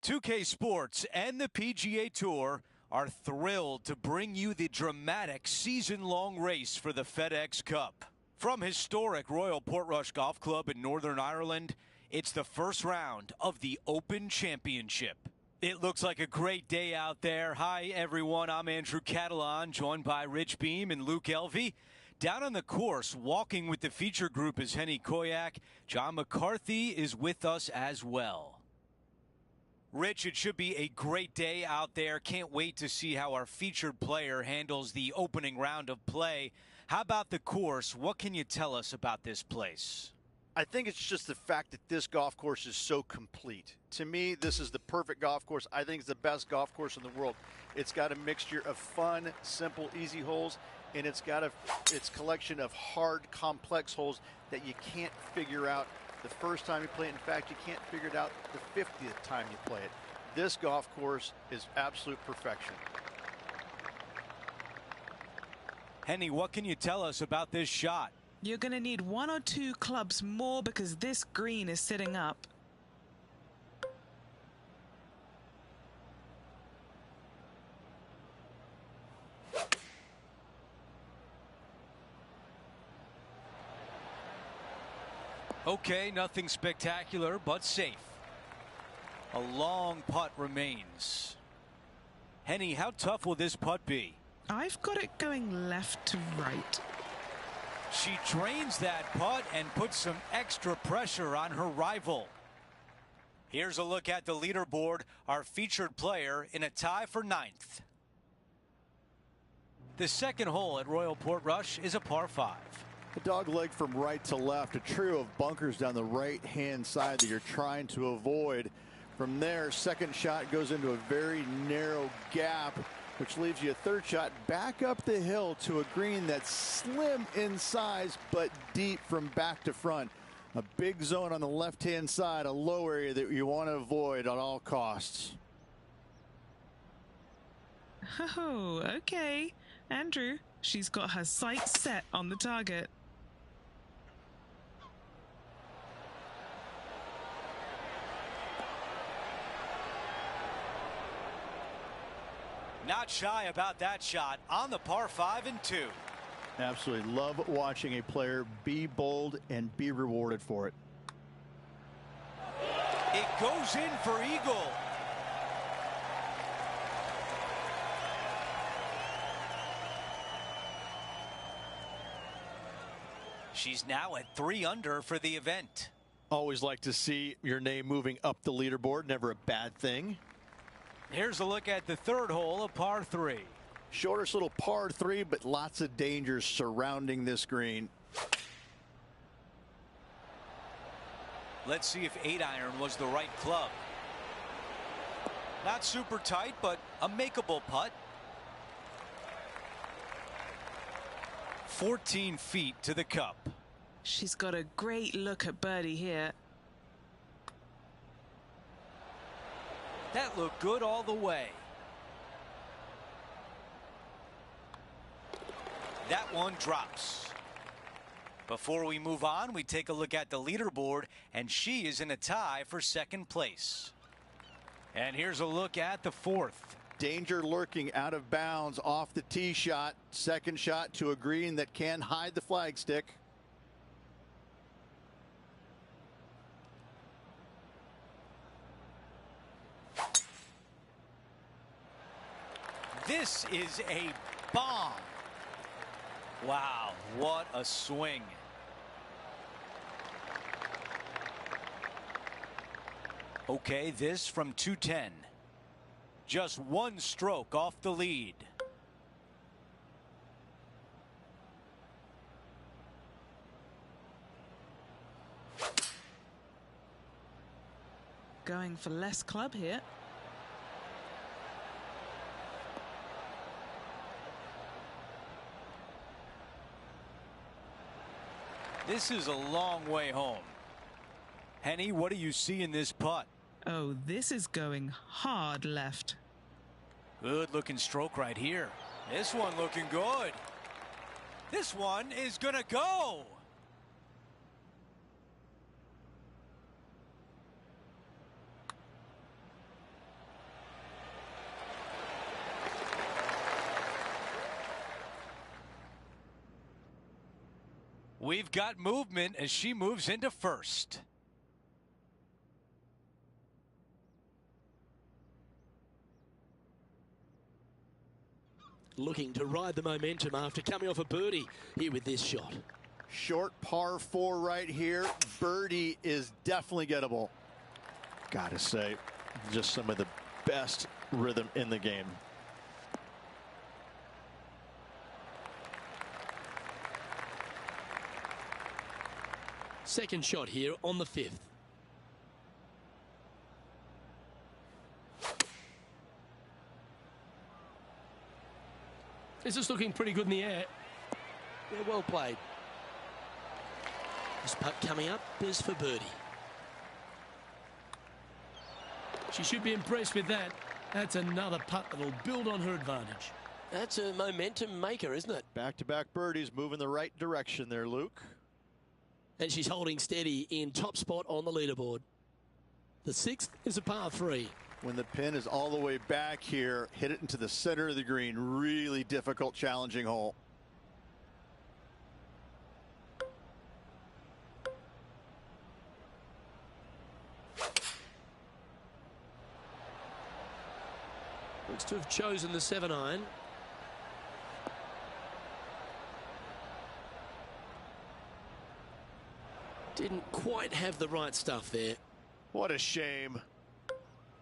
2K Sports and the PGA Tour are thrilled to bring you the dramatic season-long race for the FedEx Cup. From historic Royal Portrush Golf Club in Northern Ireland, it's the first round of the Open Championship. It looks like a great day out there. Hi, everyone. I'm Andrew Catalan, joined by Rich Beam and Luke Elvey. Down on the course, walking with the feature group is Henny Koyak. John McCarthy is with us as well. Rich, it should be a great day out there. Can't wait to see how our featured player handles the opening round of play. How about the course? What can you tell us about this place? I think it's just the fact that this golf course is so complete. To me, this is the perfect golf course. I think it's the best golf course in the world. It's got a mixture of fun, simple, easy holes, and it's got its collection of hard, complex holes that you can't figure out the first time you play it. In fact, you can't figure it out the 50th time you play it. This golf course is absolute perfection. Henny, what can you tell us about this shot? You're going to need one or two clubs more because this green is sitting up. Okay, nothing spectacular, but safe. A long putt remains. Henny, how tough will this putt be? I've got it going left to right. She drains that putt and puts some extra pressure on her rival. Here's a look at the leaderboard. Our featured player in a tie for 9th. The second hole at Royal Portrush is a par 5. A dog leg from right to left, a trio of bunkers down the right-hand side that you're trying to avoid. From there, second shot goes into a very narrow gap, which leaves you a third shot back up the hill to a green that's slim in size but deep from back to front. A big zone on the left-hand side, a low area that you want to avoid at all costs. Oh, okay. Andrew, she's got her sights set on the target. Not shy about that shot on the par 5 and 2. Absolutely love watching a player be bold and be rewarded for it. It goes in for eagle. She's now at 3 under for the event. Always like to see your name moving up the leaderboard. Never a bad thing. Here's a look at the third hole, a par 3. Shortest little par 3, but lots of dangers surrounding this green. Let's see if 8-iron was the right club. Not super tight, but a makeable putt. 14 feet to the cup. She's got a great look at birdie here. That looked good all the way. That one drops. Before we move on, we take a look at the leaderboard, and she is in a tie for second place. And here's a look at the 4th. Danger lurking out of bounds off the tee shot. Second shot to a green that can hide the flagstick. This is a bomb. Wow, what a swing. Okay, this from 210. Just one stroke off the lead. Going for less club here. This is a long way home. Henny, what do you see in this putt? Oh, this is going hard left. Good looking stroke right here. This one looking good. This one is gonna go. We've got movement as she moves into first. Looking to ride the momentum after coming off a birdie here with this shot. Short par 4 right here. Birdie is definitely gettable. Gotta say, just some of the best rhythm in the game. Second shot here on the 5th. This is looking pretty good in the air. Yeah, well played. This putt coming up is for birdie. She should be impressed with that. That's another putt that'll build on her advantage. That's a momentum maker, isn't it? Back-to-back birdies, moving the right direction there, Luke. And she's holding steady in top spot on the leaderboard. The 6th is a par 3. When the pin is all the way back here, hit it into the center of the green. Really difficult, challenging hole. Looks to have chosen the 7-iron. Didn't quite have the right stuff there. What a shame.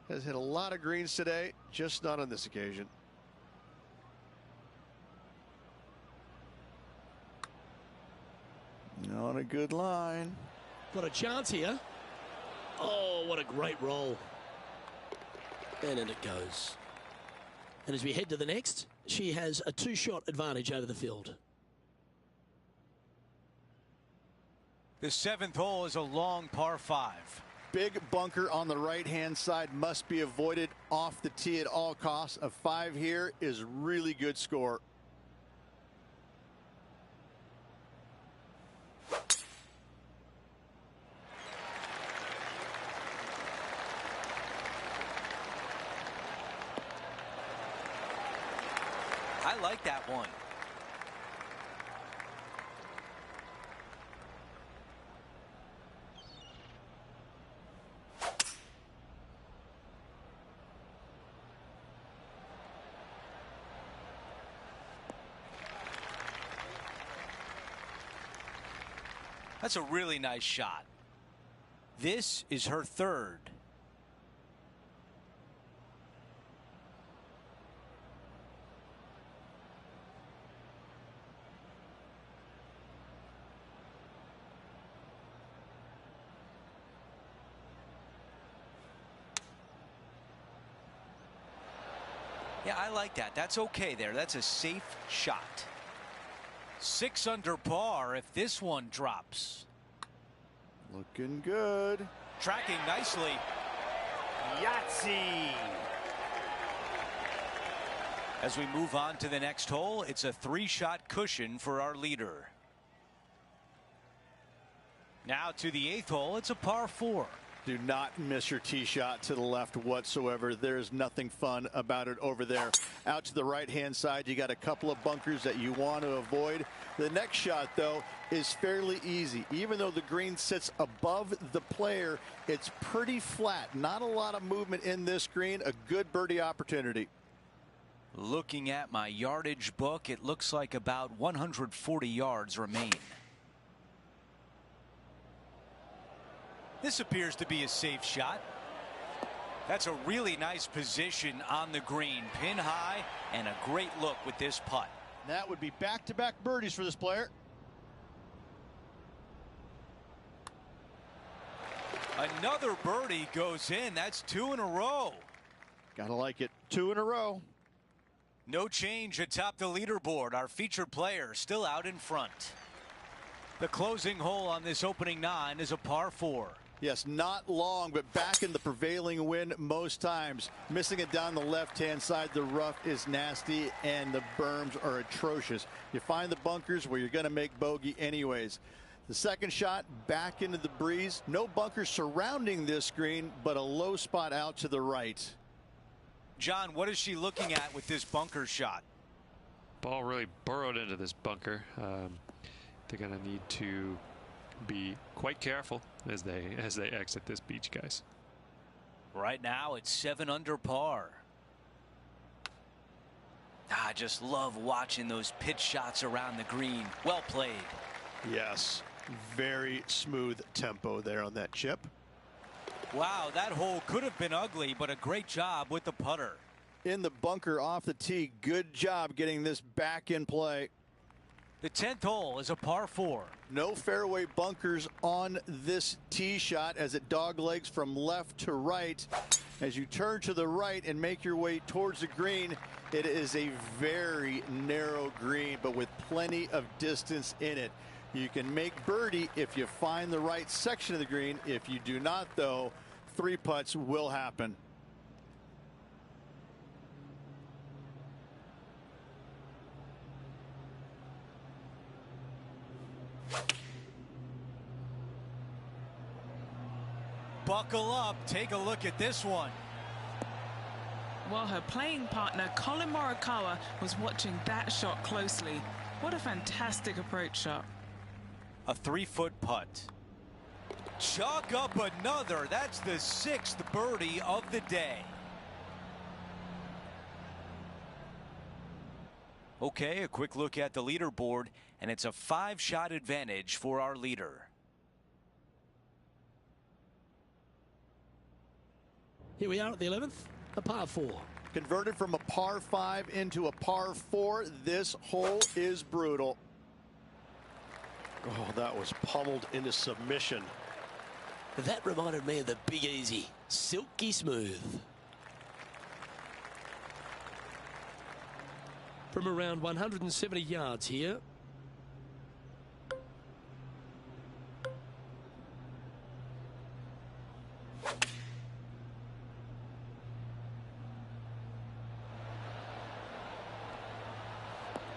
Has hit a lot of greens today, just not on this occasion. On a good line. Got a chance here. Oh, what a great roll. And in it goes. And as we head to the next, she has a 2-shot advantage over the field. The 7th hole is a long par 5. Big bunker on the right-hand side must be avoided off the tee at all costs. A 5 here is really good score. I like that one. That's a really nice shot. This is her 3rd. Yeah, I like that. That's okay there. That's a safe shot. 6 under par if this one drops. Looking good. Tracking nicely. Yahtzee. As we move on to the next hole, it's a 3-shot cushion for our leader. Now to the 8th hole, it's a par 4. Do not miss your tee shot to the left whatsoever. There's nothing fun about it over there. Out to the right-hand side, you got a couple of bunkers that you want to avoid. The next shot, though, is fairly easy. Even though the green sits above the player, it's pretty flat. Not a lot of movement in this green. A good birdie opportunity. Looking at my yardage book, it looks like about 140 yards remain. This appears to be a safe shot. That's a really nice position on the green. Pin high and a great look with this putt. That would be back-to-back birdies for this player. Another birdie goes in. That's 2 in a row. Gotta like it. 2 in a row. No change atop the leaderboard. Our featured player still out in front. The closing hole on this opening 9 is a par 4. Yes, not long, but back in the prevailing wind most times. Missing it down the left-hand side. The rough is nasty, and the berms are atrocious. You find the bunkers where you're going to make bogey anyways. The second shot back into the breeze. No bunkers surrounding this green, but a low spot out to the right. John, what is she looking at with this bunker shot? Ball really burrowed into this bunker. They're going to need to be quite careful as they exit this beach, guys. Right now it's 7 under par. I just love watching those pitch shots around the green. Well played. Yes, very smooth tempo there on that chip. Wow, that hole could have been ugly, but a great job with the putter. In the bunker off the tee. Good job getting this back in play. The 10th hole is a par 4. No fairway bunkers on this tee shot as it doglegs from left to right. As you turn to the right and make your way towards the green, it is a very narrow green, but with plenty of distance in it. You can make birdie if you find the right section of the green. If you do not, though, 3 putts will happen. Buckle up. Take a look at this one. While her playing partner, Colin Morikawa, was watching that shot closely. What a fantastic approach shot. A 3-foot putt. Chalk up another. That's the 6th birdie of the day. Okay, a quick look at the leaderboard, and it's a 5-shot advantage for our leader. Here we are at the 11th, a par 4. Converted from a par 5 into a par 4. This hole is brutal. Oh, that was pummeled into submission. That reminded me of the Big Easy. Silky smooth. From around 170 yards here.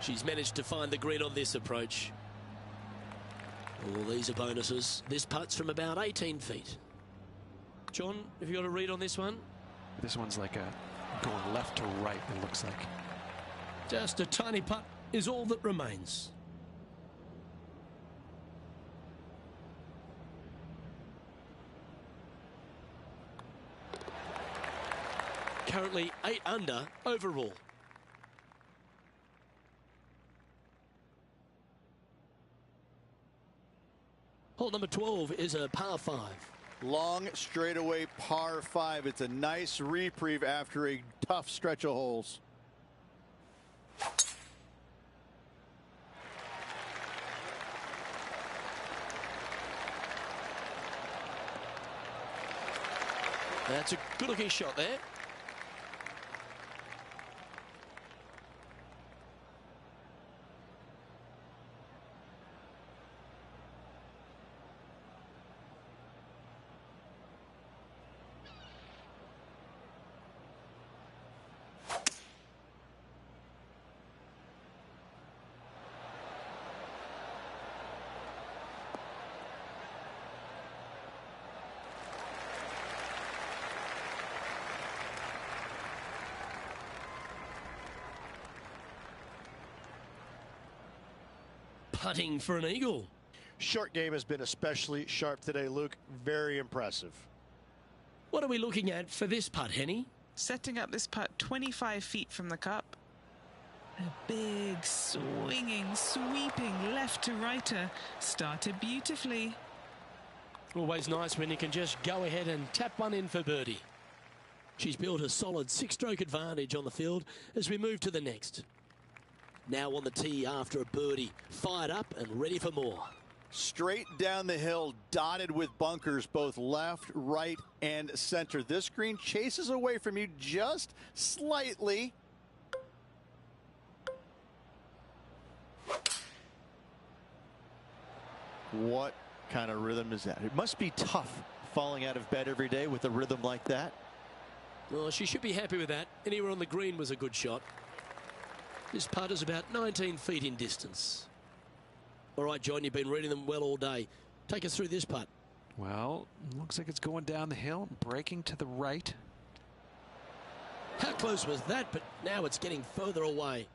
She's managed to find the green on this approach. Oh, these are bonuses. This putt's from about 18 feet. John, have you got a read on this one? This one's like going left to right, it looks like. Just a tiny putt is all that remains. Currently 8 under overall. Hole number 12 is a par 5. Long straightaway par 5. It's a nice reprieve after a tough stretch of holes. That's a good looking shot there. Putting for an eagle. Short game has been especially sharp today, Luke. Very impressive. What are we looking at for this putt, Henny? Setting up this putt 25 feet from the cup. A big, swinging, sweeping left to righter. Started beautifully. Always nice when you can just go ahead and tap one in for birdie. She's built a solid 6-stroke advantage on the field as we move to the next. Now on the tee after a birdie, fired up and ready for more. Straight down the hill, dotted with bunkers, both left, right, and center. This green chases away from you just slightly. What kind of rhythm is that? It must be tough falling out of bed every day with a rhythm like that. Well, she should be happy with that. Anywhere on the green was a good shot. This putt is about 19 feet in distance. All right, John, you've been reading them well all day. Take us through this putt. Well, looks like it's going down the hill, breaking to the right. How close was that? But now it's getting further away.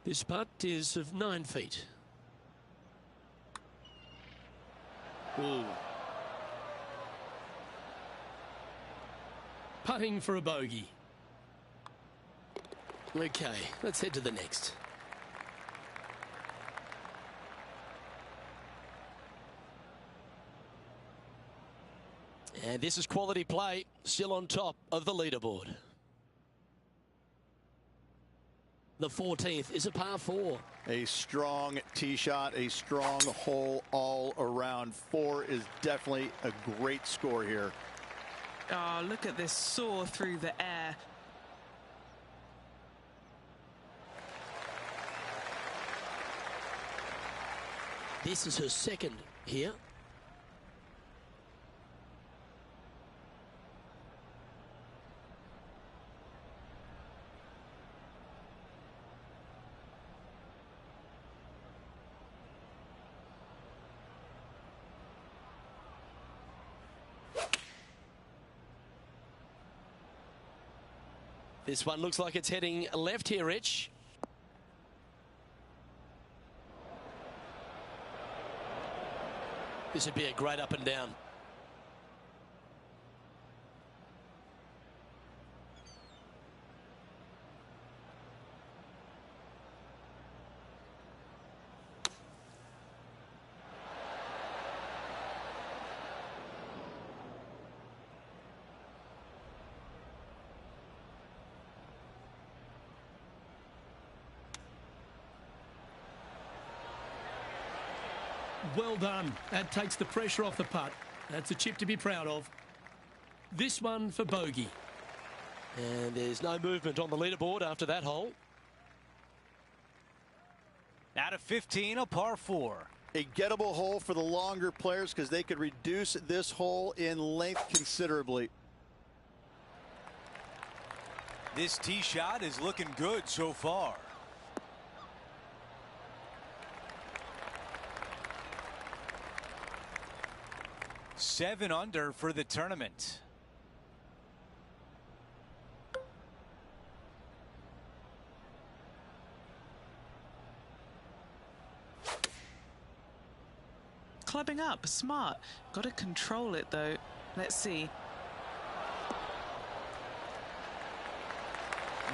This putt is of 9 feet. Ooh. Putting for a bogey. Okay, let's head to the next. And this is quality play, still on top of the leaderboard. The 14th is a par 4. A strong tee shot, a strong hole all around. 4 is definitely a great score here. Oh, look at this soar through the air. This is her second here. This one looks like it's heading left here, Rich. This would be a great up and down. Well done. That takes the pressure off the putt. That's a chip to be proud of. This one for bogey. And there's no movement on the leaderboard after that hole. Out of 15, a par 4. A gettable hole for the longer players because they could reduce this hole in length considerably. This tee shot is looking good so far. Seven under for the tournament. Clubbing up, smart. Got to control it though. Let's see.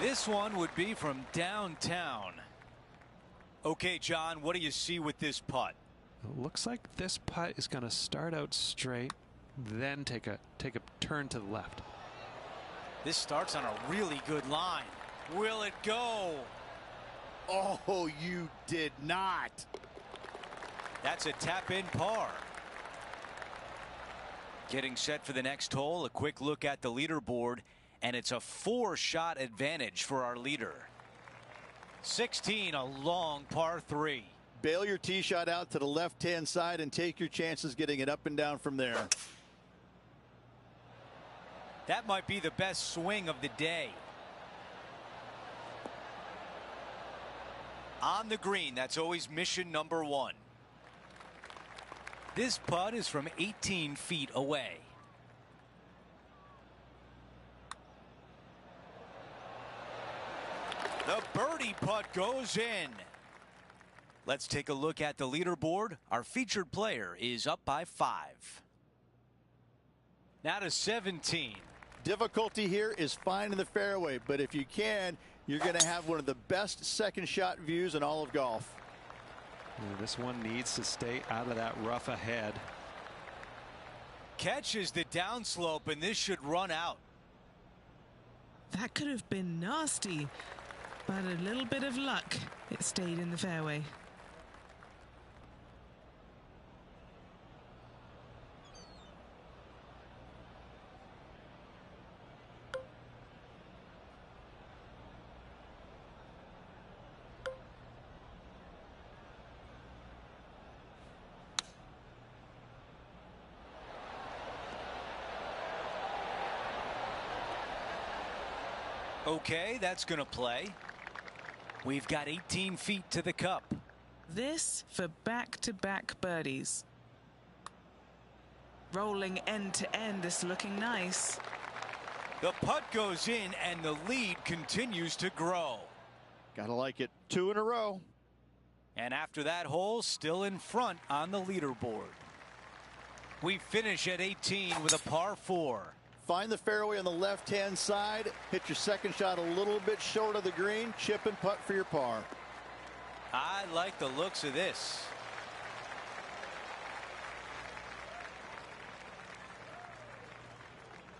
This one would be from downtown. Okay, John, what do you see with this putt? It looks like this putt is going to start out straight, then take a turn to the left. This starts on a really good line. Will it go? Oh, you did not. That's a tap-in par. Getting set for the next hole, a quick look at the leaderboard, and it's a 4-shot advantage for our leader. 16, a long par 3. Bail your tee shot out to the left-hand side and take your chances getting it up and down from there. That might be the best swing of the day. On the green, that's always mission number 1. This putt is from 18 feet away. The birdie putt goes in. Let's take a look at the leaderboard. Our featured player is up by 5. Now to 17. Difficulty here is finding the fairway, but if you can, you're going to have one of the best second shot views in all of golf. Yeah, this one needs to stay out of that rough ahead. Catches the downslope, and this should run out. That could have been nasty, but a little bit of luck. It stayed in the fairway. Okay, that's going to play. We've got 18 feet to the cup. This for back-to-back birdies. Rolling end to end is looking nice. The putt goes in and the lead continues to grow. Gotta like it. 2 in a row. And after that hole, still in front on the leaderboard. We finish at 18 with a par 4. Find the fairway on the left-hand side. Hit your second shot a little bit short of the green. Chip and putt for your par. I like the looks of this.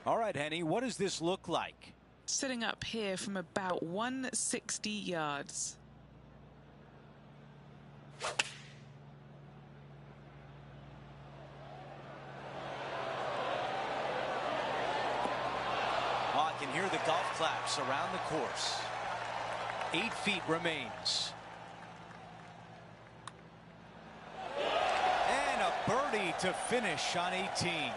All right, Henny, what does this look like? Sitting up here from about 160 yards. Oh, I can hear the golf claps around the course. 8 feet remains. And a birdie to finish on 18.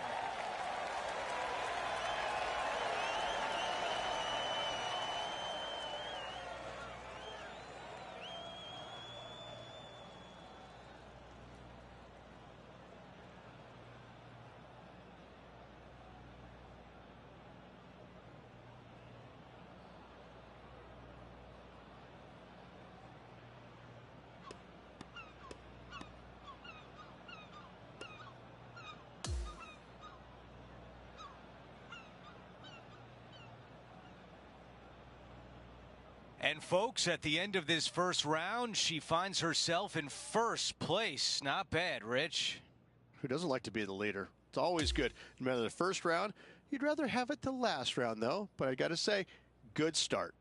And folks, at the end of this first round, she finds herself in first place. Not bad, Rich. Who doesn't like to be the leader? It's always good. No matter the first round, you'd rather have it the last round, though. But I got to say, good start.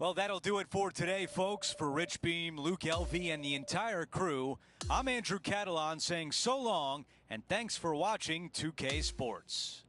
Well, that'll do it for today, folks. For Rich Beam, Luke Elvey, and the entire crew, I'm Andrew Catalan saying so long, and thanks for watching 2K Sports.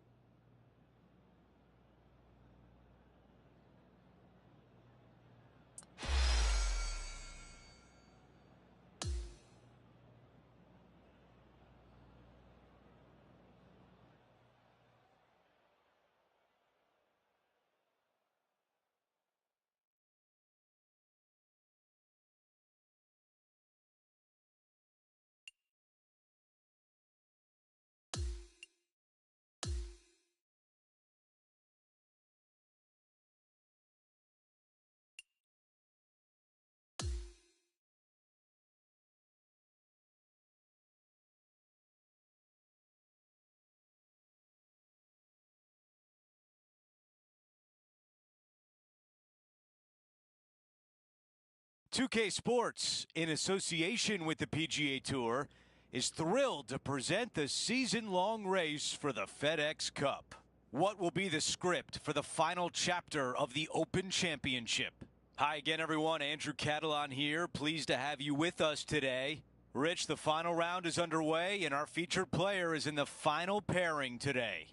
"2K Sports, in association with the PGA Tour, is thrilled to present the season-long race for the FedEx Cup. What will be the script for the final chapter of the Open Championship? Hi again, everyone. Andrew Catalan here. Pleased to have you with us today. Rich, the final round is underway, and our featured player is in the final pairing today.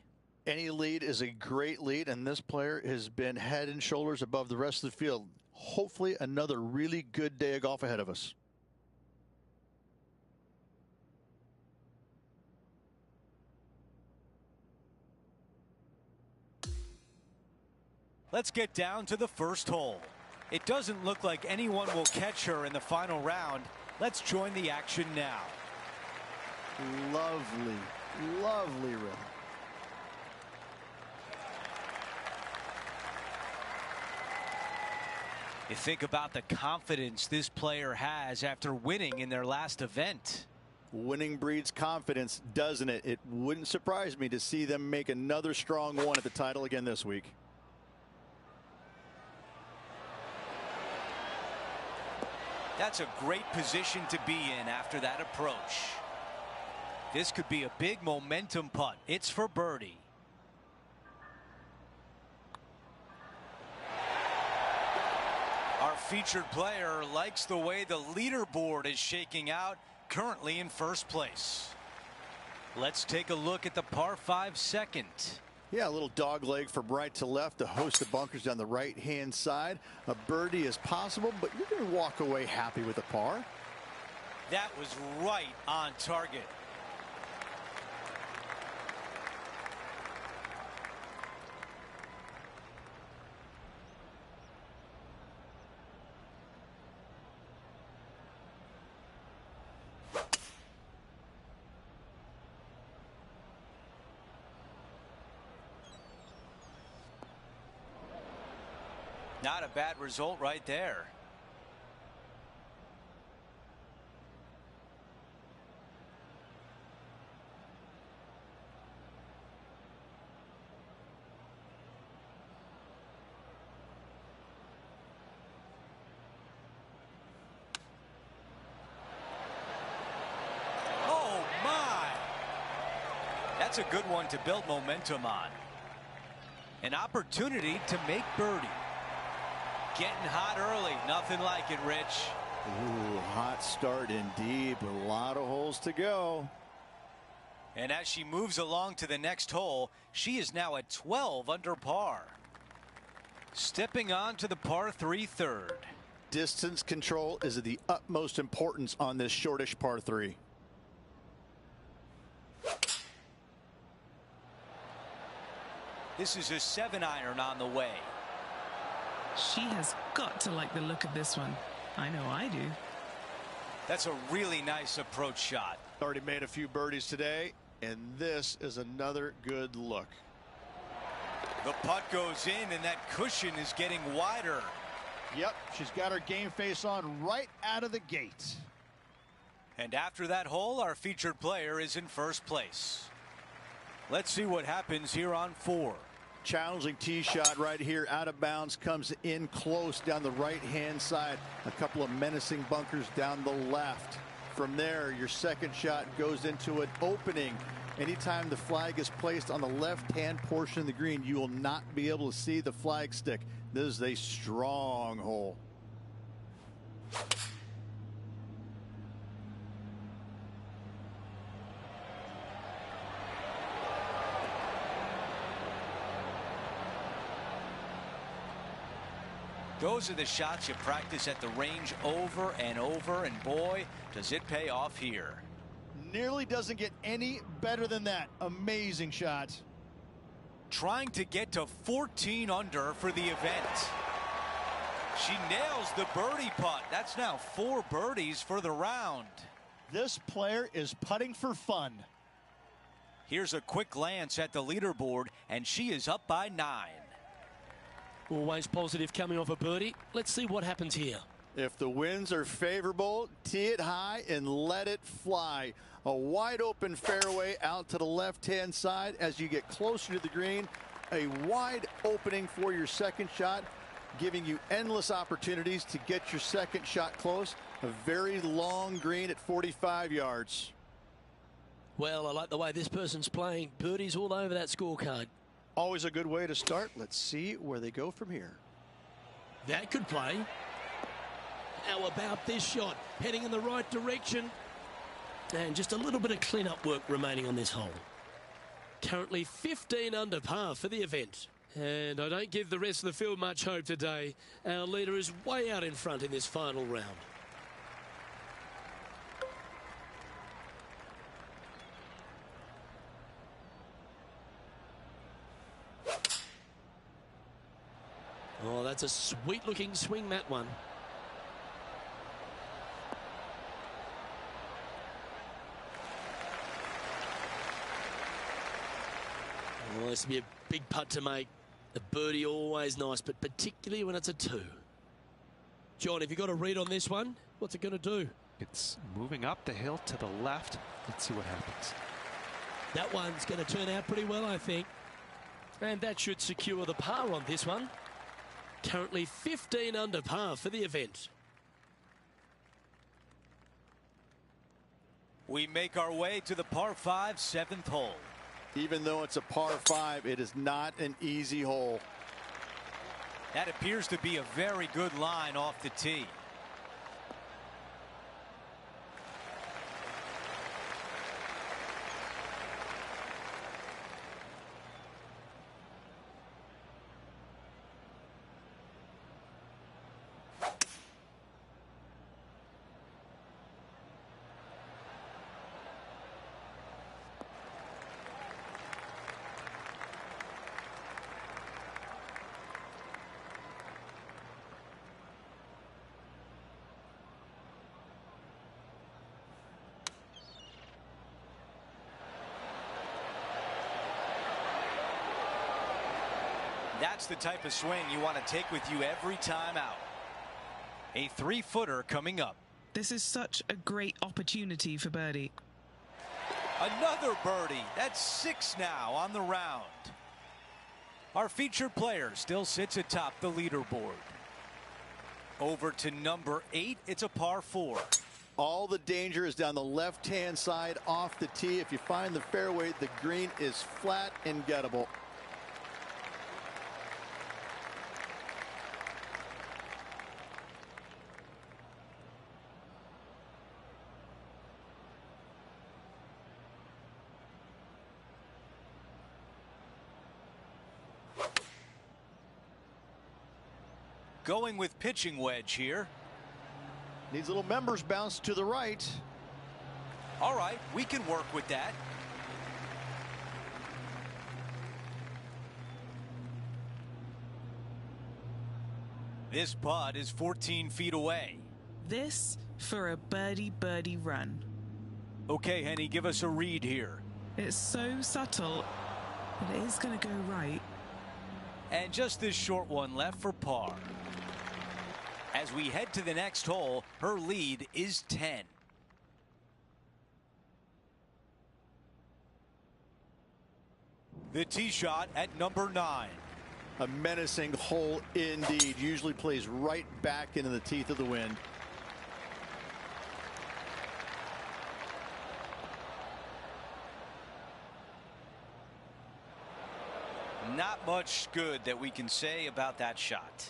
Any lead is a great lead, and this player has been head and shoulders above the rest of the field. Hopefully another really good day of golf ahead of us. Let's get down to the first hole. It doesn't look like anyone will catch her in the final round. Let's join the action now. Lovely, lovely rim. You think about the confidence this player has after winning in their last event. Winning breeds confidence, doesn't it? It wouldn't surprise me to see them make another strong one at the title again this week. That's a great position to be in after that approach. This could be a big momentum putt. It's for birdie. Our featured player likes the way the leaderboard is shaking out, currently in first place. Let's take a look at the par 5 second. Yeah, a little dog leg from right to left, a host of bunkers down the right-hand side. A birdie is possible, but you're going to walk away happy with a par. That was right on target. Not a bad result right there. That's a good one to build momentum on. An opportunity to make birdie. Getting hot early. Nothing like it, Rich. Ooh, hot start indeed, but a lot of holes to go. And as she moves along to the next hole, she is now at 12 under par. Stepping on to the par 3 third. Distance control is of the utmost importance on this shortish par 3. This is a 7-iron on the way. She has got to like the look of this one. I know I do. That's a really nice approach shot. Already made a few birdies today, and this is another good look. The putt goes in, and that cushion is getting wider. Yep, she's got her game face on right out of the gate. And after that hole, our featured player is in first place. Let's see what happens here on 4. Challenging tee shot right here, out of bounds, comes in close down the right hand side. A couple of menacing bunkers down the left. From there, your second shot goes into an opening. Anytime the flag is placed on the left hand portion of the green, you will not be able to see the flag stick. This is a strong hole. Those are the shots you practice at the range over and over, and boy, does it pay off here. Nearly doesn't get any better than that. Amazing shot. Trying to get to 14 under for the event. She nails the birdie putt. That's now 4 birdies for the round. This player is putting for fun. Here's a quick glance at the leaderboard, and she is up by 9. Always positive coming off a birdie. Let's see what happens here. If the winds are favorable, tee it high and let it fly. A wide open fairway out to the left hand side. As you get closer to the green, a wide opening for your second shot, giving you endless opportunities to get your second shot close. A very long green at 45 yards. Well, I like the way this person's playing. Birdies all over that scorecard. Always a good way to start. Let's see where they go from here. That could play. How about this shot? Heading in the right direction. And just a little bit of clean-up work remaining on this hole. Currently 15 under par for the event. And I don't give the rest of the field much hope today. Our leader is way out in front in this final round. Oh, that's a sweet-looking swing, that one. Well, this will be a big putt to make. A birdie always nice, but particularly when it's a 2. John, have you got a read on this one? What's it going to do? It's moving up the hill to the left. Let's see what happens. That one's going to turn out pretty well, I think. And that should secure the par on this one. Currently 15 under par for the event. We make our way to the par 5 7th hole. Even though it's a par 5, it is not an easy hole. That appears to be a very good line off the tee. That's the type of swing you want to take with you every time out. A 3-footer coming up. This is such a great opportunity for birdie. Another birdie. That's 6 now on the round. Our featured player still sits atop the leaderboard. Over to number 8. It's a par 4. All the danger is down the left-hand side off the tee. If you find the fairway, the green is flat and gettable. Going with pitching wedge here. Needs a little members bounce to the right. All right, we can work with that. This putt is 14 feet away. This for a birdie run. Okay, Henny, give us a read here. It's so subtle, but it is going to go right. And just this short one left for par. As we head to the next hole, her lead is 10. The tee shot at number 9. A menacing hole indeed. Usually plays right back into the teeth of the wind. Not much good that we can say about that shot.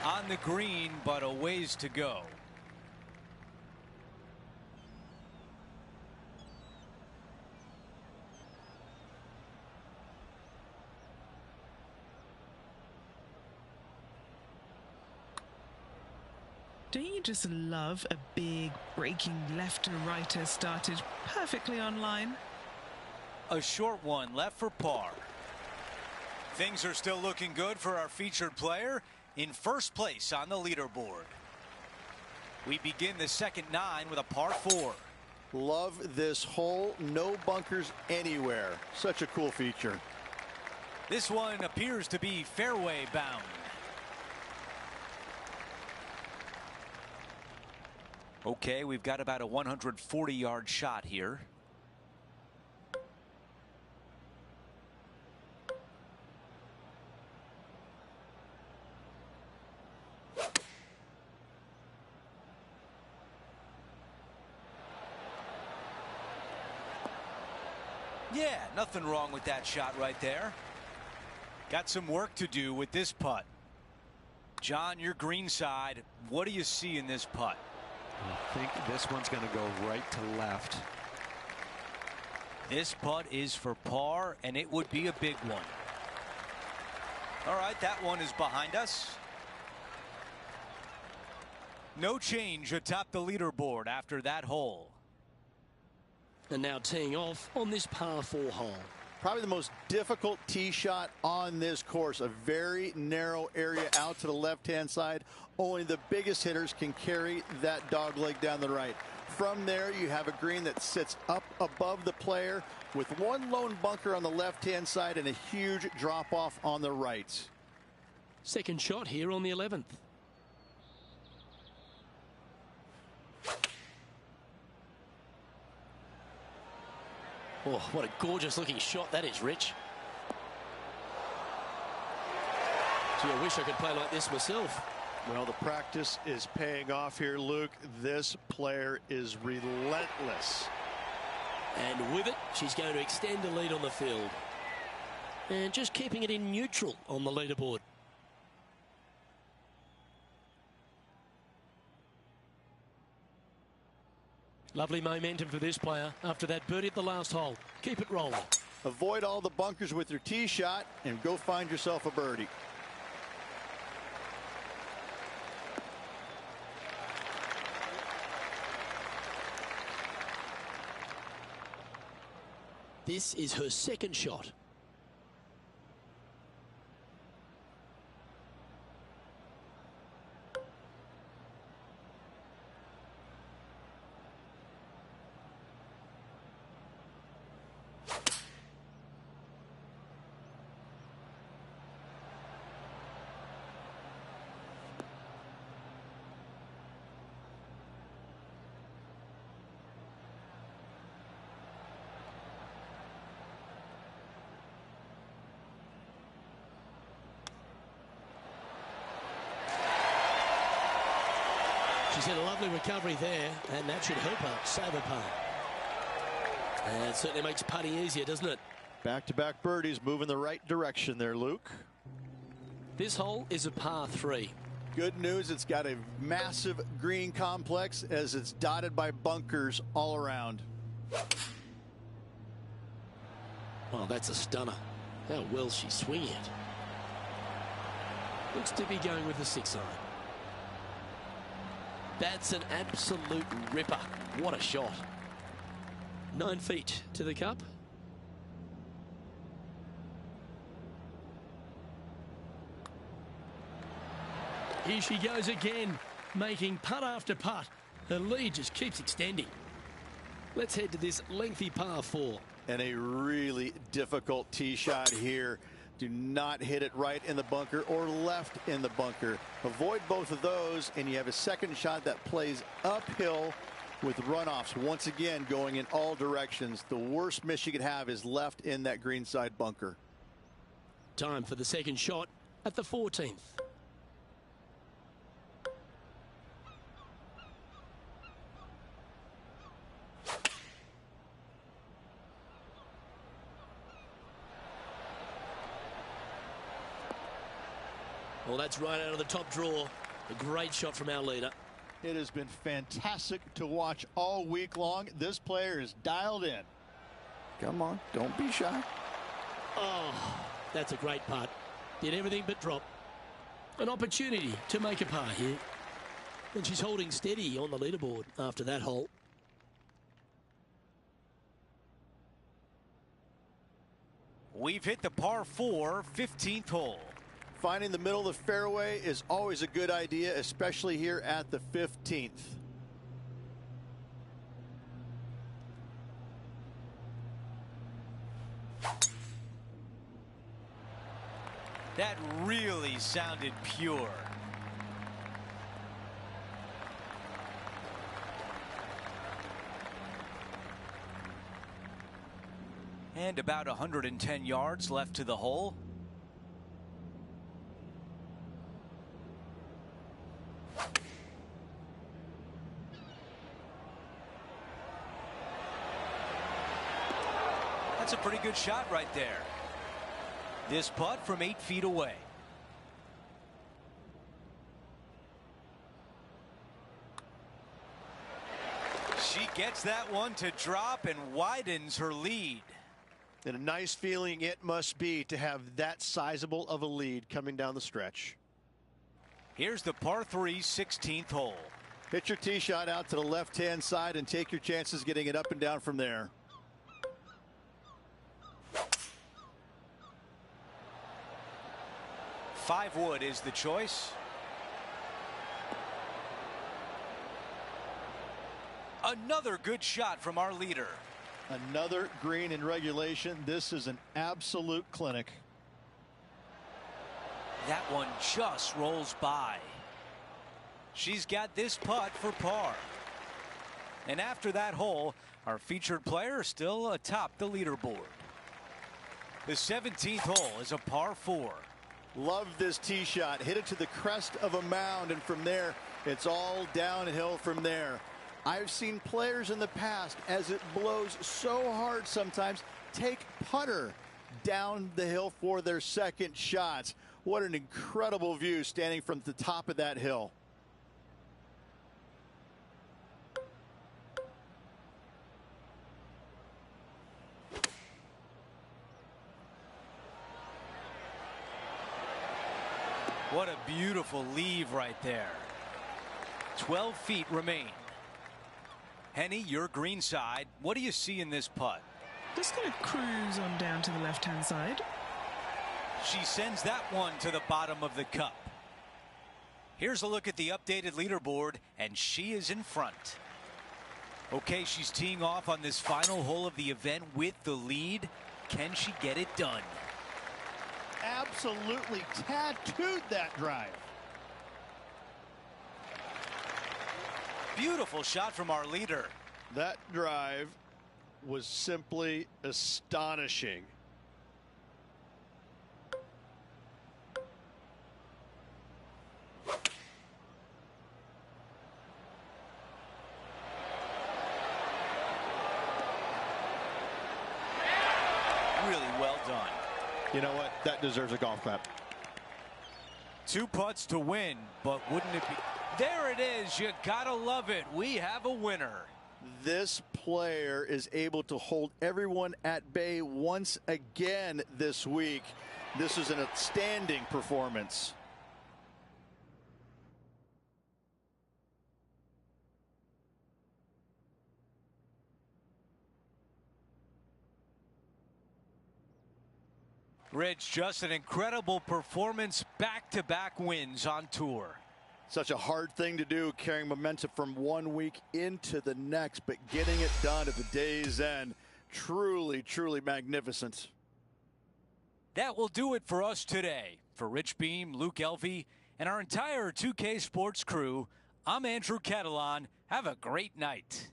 On the green, but a ways to go. Don't you just love a big breaking left to righter started perfectly on line? A short one left for par. Things are still looking good for our featured player in first place on the leaderboard. We begin the second 9 with a par 4. Love this hole. No bunkers anywhere. Such a cool feature. This one appears to be fairway bound. Okay, we've got about a 140-yard shot here. Yeah, nothing wrong with that shot right there. Got some work to do with this putt. John, your green side, what do you see in this putt? I think this one's going to go right to left. This putt is for par, and it would be a big one. All right, that one is behind us. No change atop the leaderboard after that hole. And now teeing off on this par 4 hole. Probably the most difficult tee shot on this course. A very narrow area out to the left-hand side. Only the biggest hitters can carry that dog leg down the right. From there, you have a green that sits up above the player with one lone bunker on the left-hand side and a huge drop-off on the right. Second shot here on the 11th. Oh, what a gorgeous looking shot that is, Rich. Gee, I wish I could play like this myself. Well, the practice is paying off here, Luke. This player is relentless. And with it, she's going to extend the lead on the field. And just keeping it in neutral on the leaderboard. Lovely momentum for this player after that birdie at the last hole. Keep it rolling. Avoid all the bunkers with your tee shot and go find yourself a birdie. This is her second shot. She's had a lovely recovery there, and that should help her save a par. And it certainly makes putting easier, doesn't it? Back-to-back birdies, moving the right direction there, Luke. This hole is a par 3. Good news, it's got a massive green complex as it's dotted by bunkers all around. Oh, that's a stunner. How well she's swinging it. Looks to be going with the 6-iron. That's an absolute ripper. What a shot. 9 feet to the cup. Here she goes again, making putt after putt. Her lead just keeps extending. Let's head to this lengthy par 4. And a really difficult tee shot here. Do not hit it right in the bunker or left in the bunker. Avoid both of those, and you have a second shot that plays uphill with runoffs once again going in all directions. The worst miss you could have is left in that greenside bunker. Time for the second shot at the 14th. Well, that's right out of the top draw. A great shot from our leader. It has been fantastic to watch all week long. This player is dialed in. Come on, don't be shy. Oh, that's a great putt. Did everything but drop. An opportunity to make a par here. And she's holding steady on the leaderboard after that hole. We've hit the par 4 15th hole. Finding the middle of the fairway is always a good idea, especially here at the 15th. That really sounded pure. And about 110 yards left to the hole. That's a pretty good shot right there. This putt from 8 feet away. She gets that one to drop and widens her lead. And a nice feeling it must be to have that sizable of a lead coming down the stretch. Here's the par 3 16th hole. Hit your tee shot out to the left-hand side and take your chances getting it up and down from there. Five wood is the choice. Another good shot from our leader. Another green in regulation. This is an absolute clinic. That one just rolls by. She's got this putt for par. And after that hole, our featured player is still atop the leaderboard. The 17th hole is a par 4. Love this tee shot. Hit it to the crest of a mound, and from there, it's all downhill from there. I've seen players in the past, as it blows so hard sometimes, take putter down the hill for their second shots. What an incredible view standing from the top of that hill. What a beautiful leave right there. 12 feet remain. Henny, your green side. What do you see in this putt? Just going to cruise on down to the left-hand side. She sends that one to the bottom of the cup. Here's a look at the updated leaderboard, and she is in front. Okay, she's teeing off on this final hole of the event with the lead. Can she get it done? Absolutely tattooed that drive. Beautiful shot from our leader. That drive was simply astonishing. You know what? That deserves a golf clap. 2 putts to win, but wouldn't it be? There it is. You gotta love it. We have a winner. This player is able to hold everyone at bay once again this week. This is an outstanding performance. Rich, just an incredible performance, back-to-back wins on tour. Such a hard thing to do, carrying momentum from one week into the next, but getting it done at the day's end, truly, truly magnificent. That will do it for us today. For Rich Beam, Luke Elvey, and our entire 2K Sports crew, I'm Andrew Catalan. Have a great night.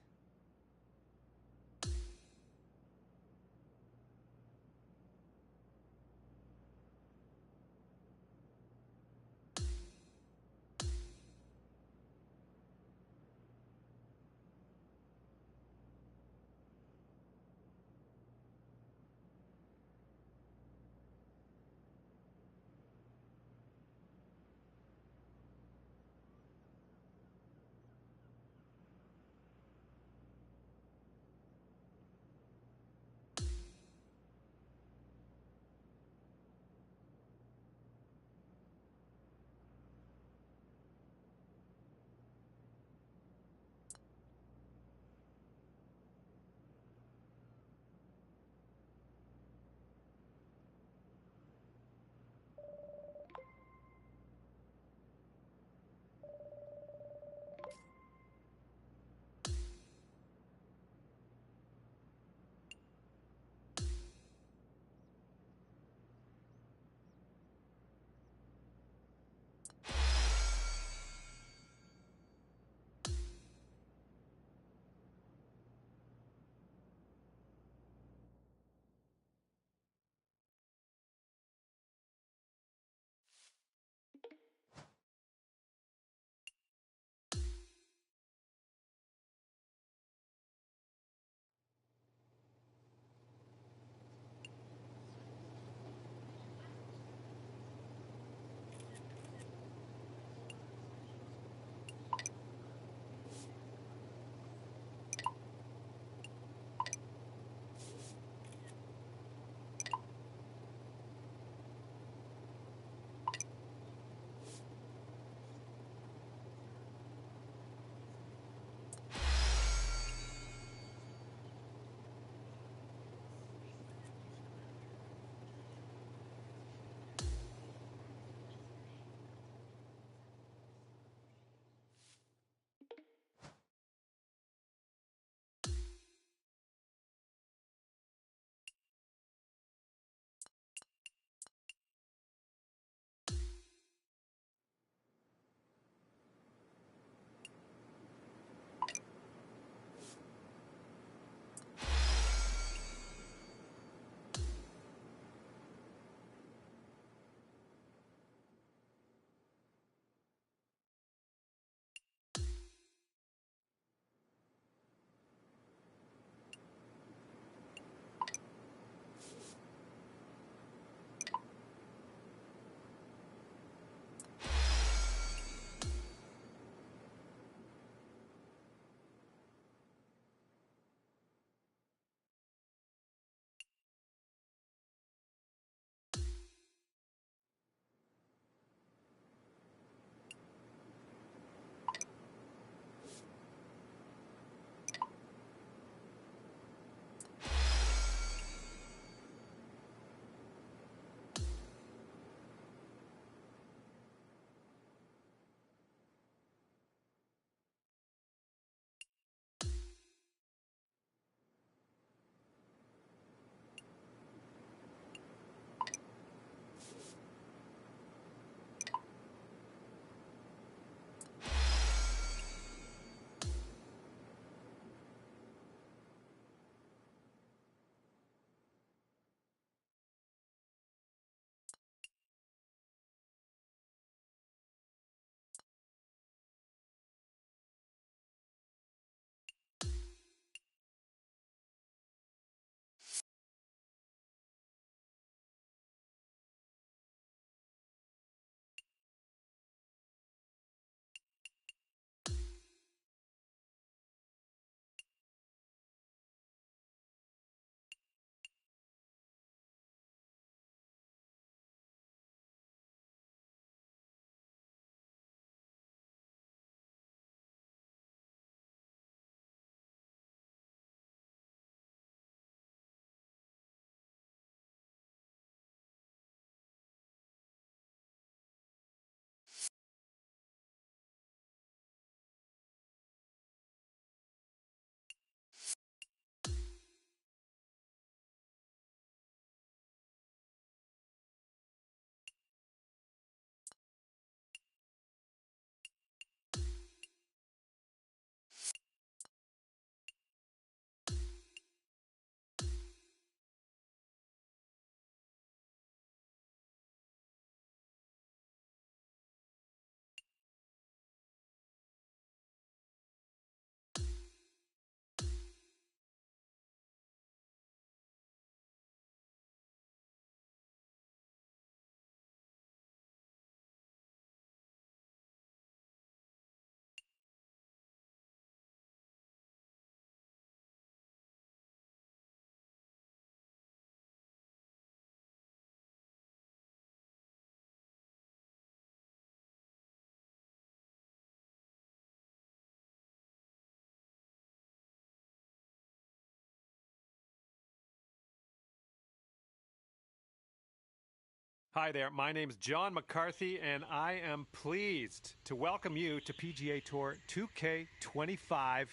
Hi there, my name's John McCarthy, and I am pleased to welcome you to PGA Tour 2K25.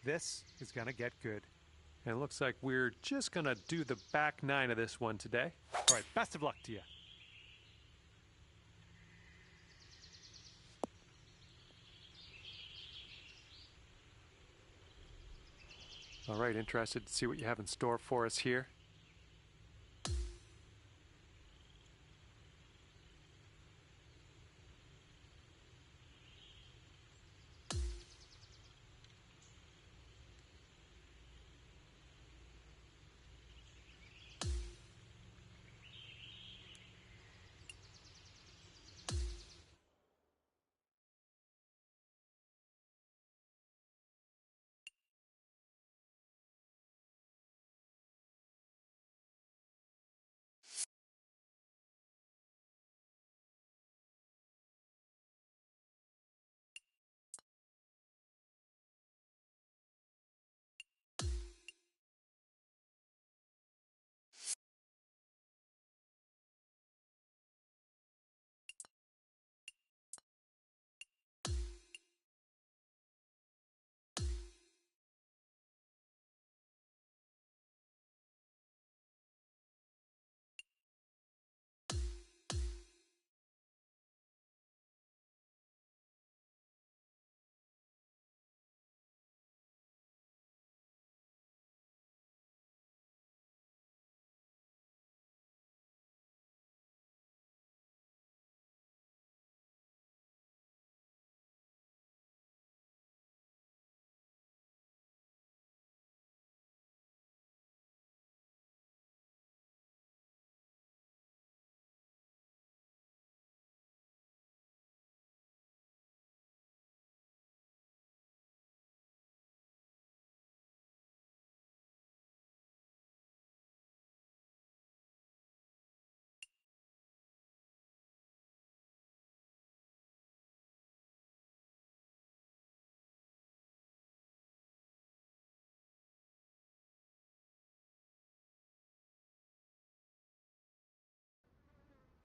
This is going to get good. And it looks like we're just going to do the back nine of this one today. All right, best of luck to you. All right, interested to see what you have in store for us here.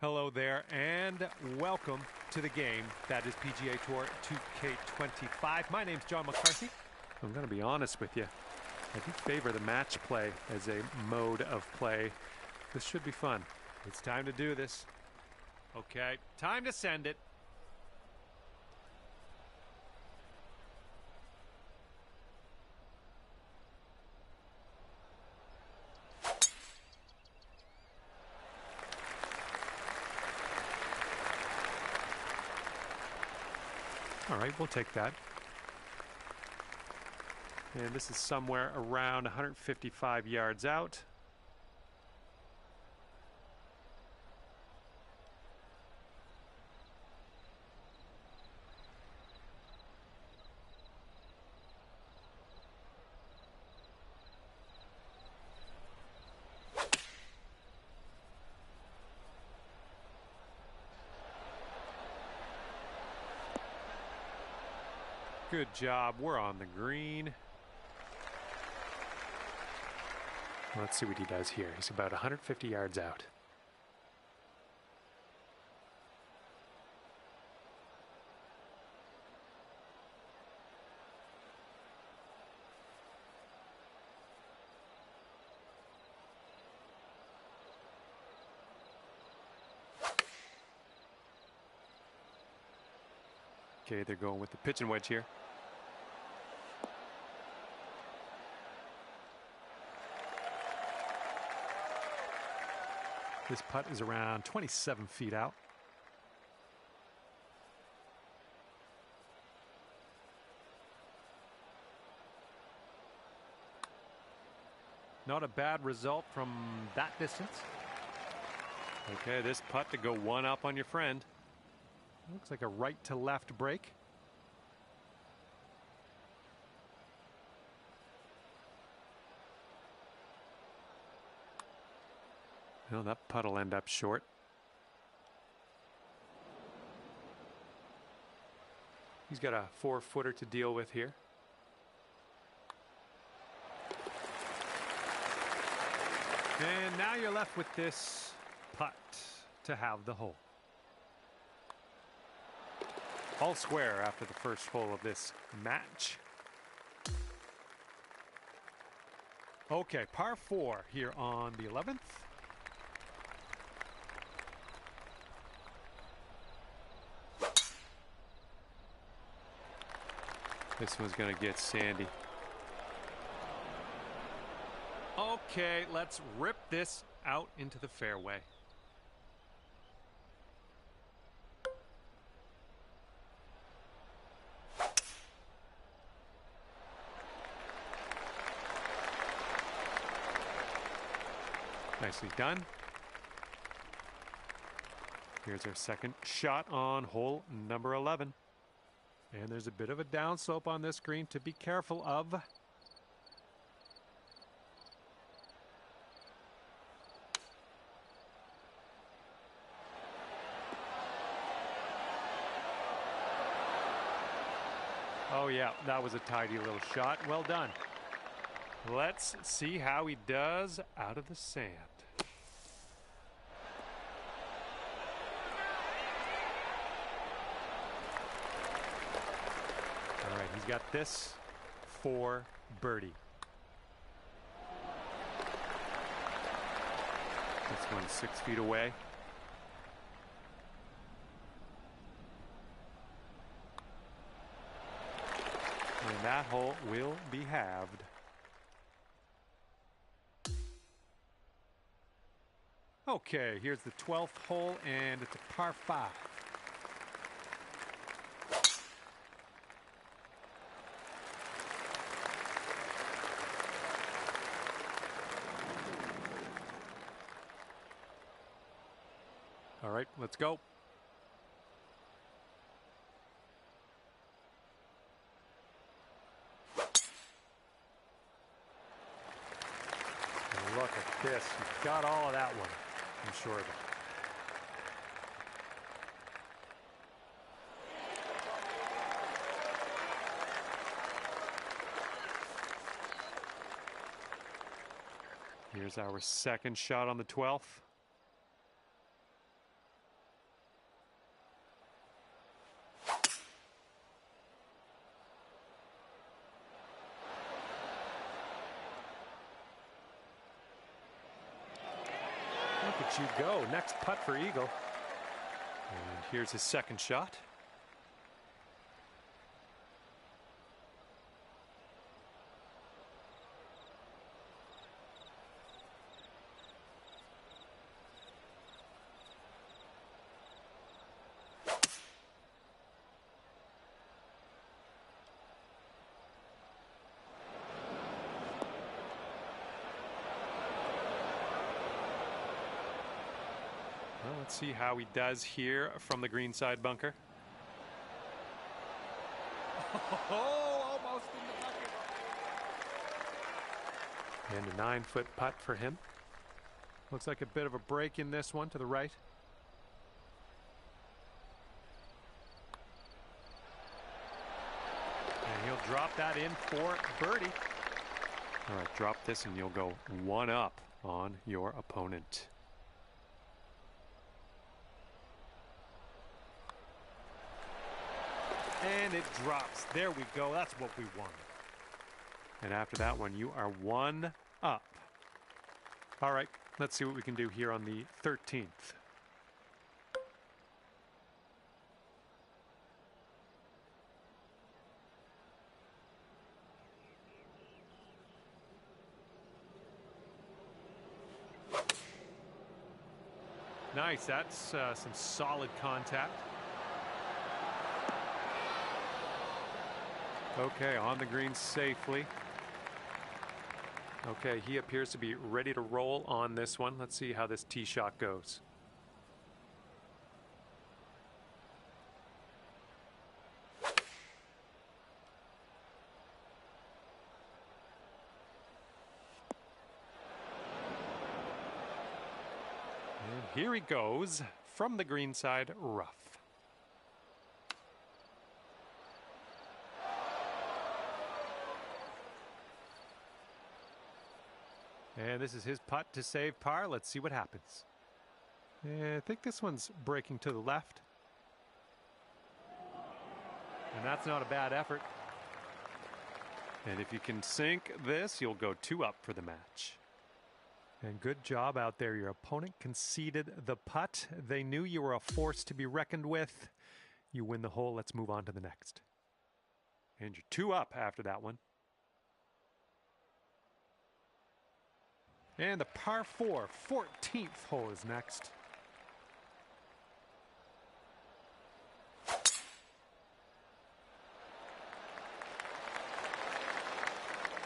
Hello there, and welcome to the game that is PGA Tour 2K25. My name's John McCarthy. I'm going to be honest with you. I do favor the match play as a mode of play. This should be fun. It's time to do this. Okay, time to send it. All right, we'll take that. And this is somewhere around 155 yards out. Good job. We're on the green. Let's see what he does here. He's about 150 yards out. Okay, they're going with the pitching wedge here. This putt is around 27 feet out. Not a bad result from that distance. Okay, this putt to go one up on your friend. Looks like a right to left break. Well, that putt will end up short. He's got a 4-footer to deal with here. And now you're left with this putt. to have the hole. All square after the first hole of this match. Okay, par 4 here on the 11th. This one's going to get sandy. Okay, let's rip this out into the fairway. Nicely done. Here's our second shot on hole number 11. And there's a bit of a downslope on this green to be careful of. Oh yeah, that was a tidy little shot. Well done. Let's see how he does out of the sand. All right, he's got this for birdie. This one's 6 feet away. And that hole will be halved. Okay, here's the 12th hole, and it's a par 5. All right, let's go. And look at this. You've got all of that one. I'm sure of it. Here's our second shot on the 12th. Look at you go. Next putt for Eagle. And here's his second shot. Well, let's see how he does here from the greenside bunker. Oh, almost in the bucket. And a 9-foot putt for him. Looks like a bit of a break in this one to the right. And he'll drop that in for birdie. All right, drop this and you'll go one up on your opponent. And it drops. There we go. That's what we want. And after that one, you are one up. All right, let's see what we can do here on the 13th. Nice. That's some solid contact. Okay, on the green safely. Okay, he appears to be ready to roll on this one. Let's see how this tee shot goes. And here he goes from the greenside rough. And this is his putt to save par. Let's see what happens. I think this one's breaking to the left. And that's not a bad effort. And if you can sink this, you'll go 2 up for the match. And good job out there. Your opponent conceded the putt. They knew you were a force to be reckoned with. You win the hole. Let's move on to the next. And you're 2 up after that one. And the par 4, 14th hole is next.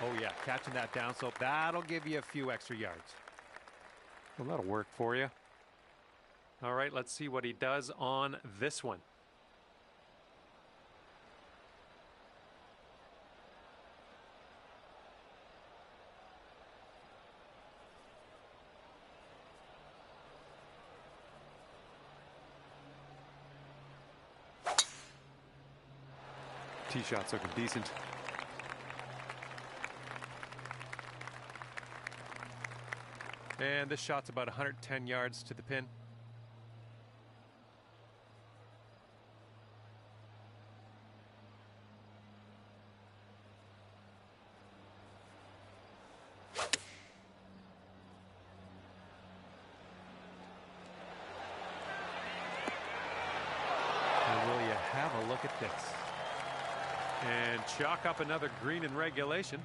Oh yeah, catching that downslope, that'll give you a few extra yards. Well, that'll work for you. All right, let's see what he does on this one. Tee shot's looking decent. And this shot's about 110 yards to the pin. And will you have a look at this? And chalk up another green in regulation.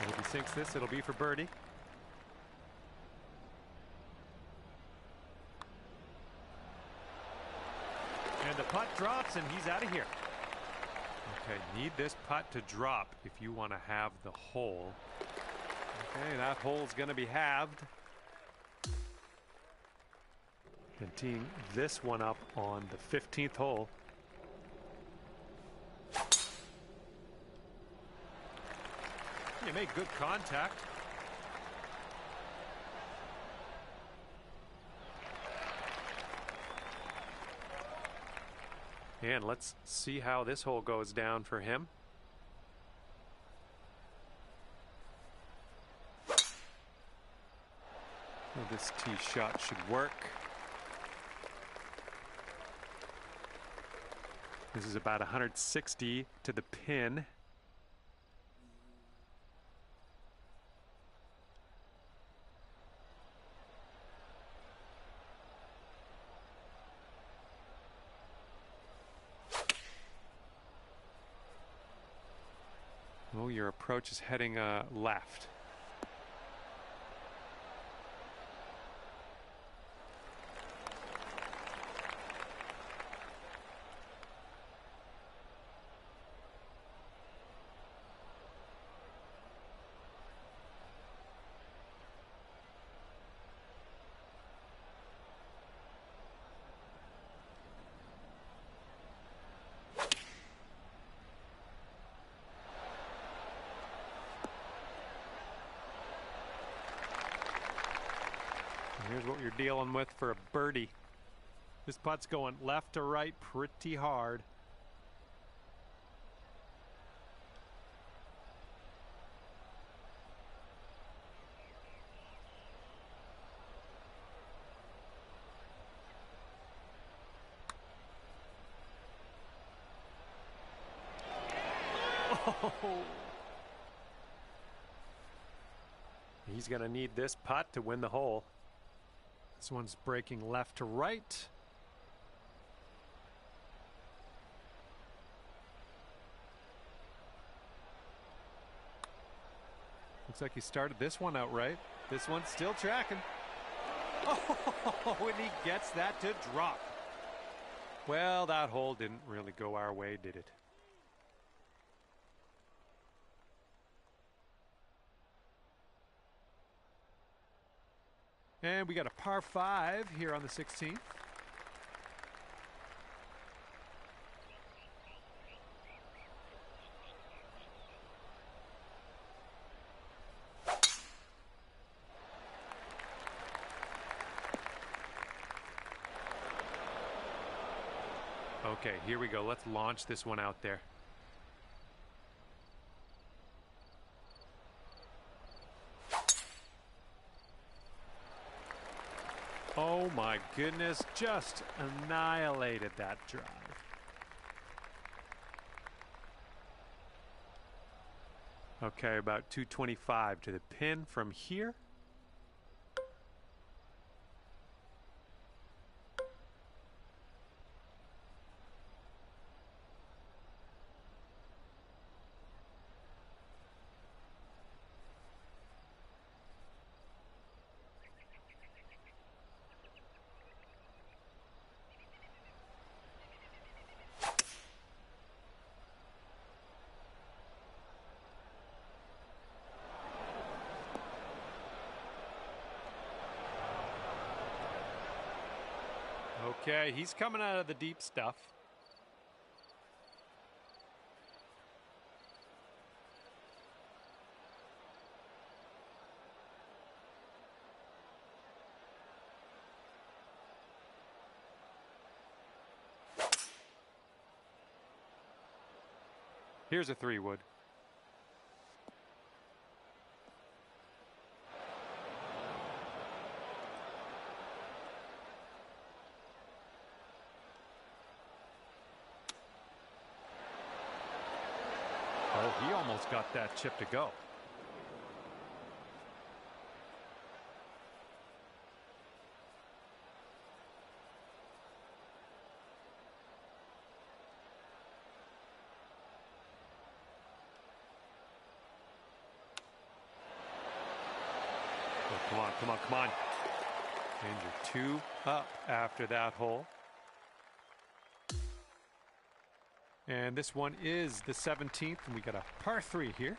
And if he sinks this, it'll be for birdie. And the putt drops, and he's out of here. Okay, need this putt to drop if you want to have the hole. Okay, that hole's going to be halved. And teeing this one up on the 15th hole. You made good contact. And let's see how this hole goes down for him. Well, this tee shot should work. This is about 160 to the pin. Oh, your approach is heading left. Here's what you're dealing with for a birdie. This putt's going left to right pretty hard. Oh. He's going to need this putt to win the hole. This one's breaking left to right. Looks like he started this one out right. This one's still tracking. Oh, and he gets that to drop. Well, that hole didn't really go our way, did it? And we got a par 5 here on the 16th. Okay, here we go. Let's launch this one out there. Oh my goodness, just annihilated that drive. Okay, about 225 to the pin from here. Okay, he's coming out of the deep stuff. Here's a 3-wood. Oh, he almost got that chip to go. Oh, come on, come on, come on. And you're 2 up after that hole. And this one is the 17th, and we got a par 3 here.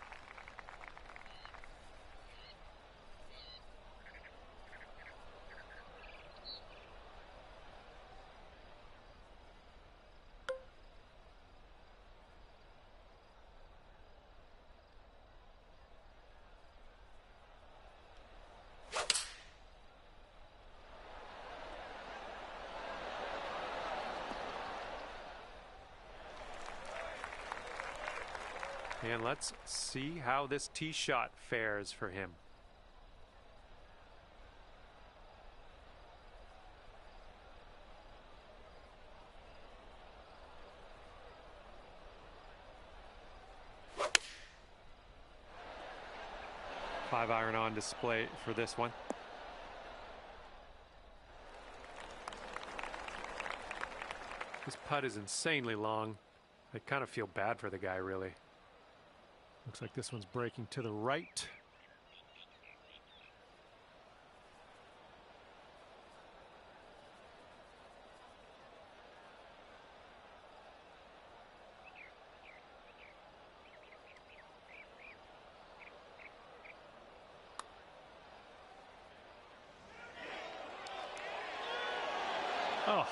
And let's see how this tee shot fares for him. Five iron on display for this one. This putt is insanely long. I kind of feel bad for the guy, really. Looks like this one's breaking to the right. Oh.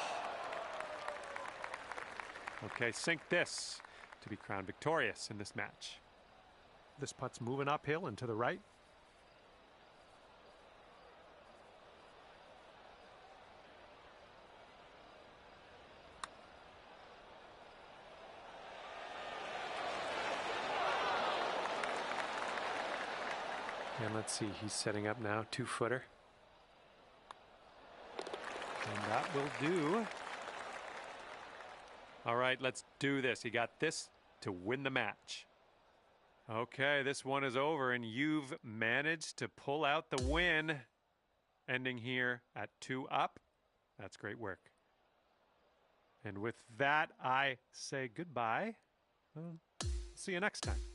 Okay, sink this to be crowned victorious in this match. This putt's moving uphill and to the right. And let's see, he's setting up now, 2-footer. And that will do. All right, let's do this. He got this to win the match. Okay, this one is over, and you've managed to pull out the win, ending here at 2 up. That's great work. And with that, I say goodbye. See you next time.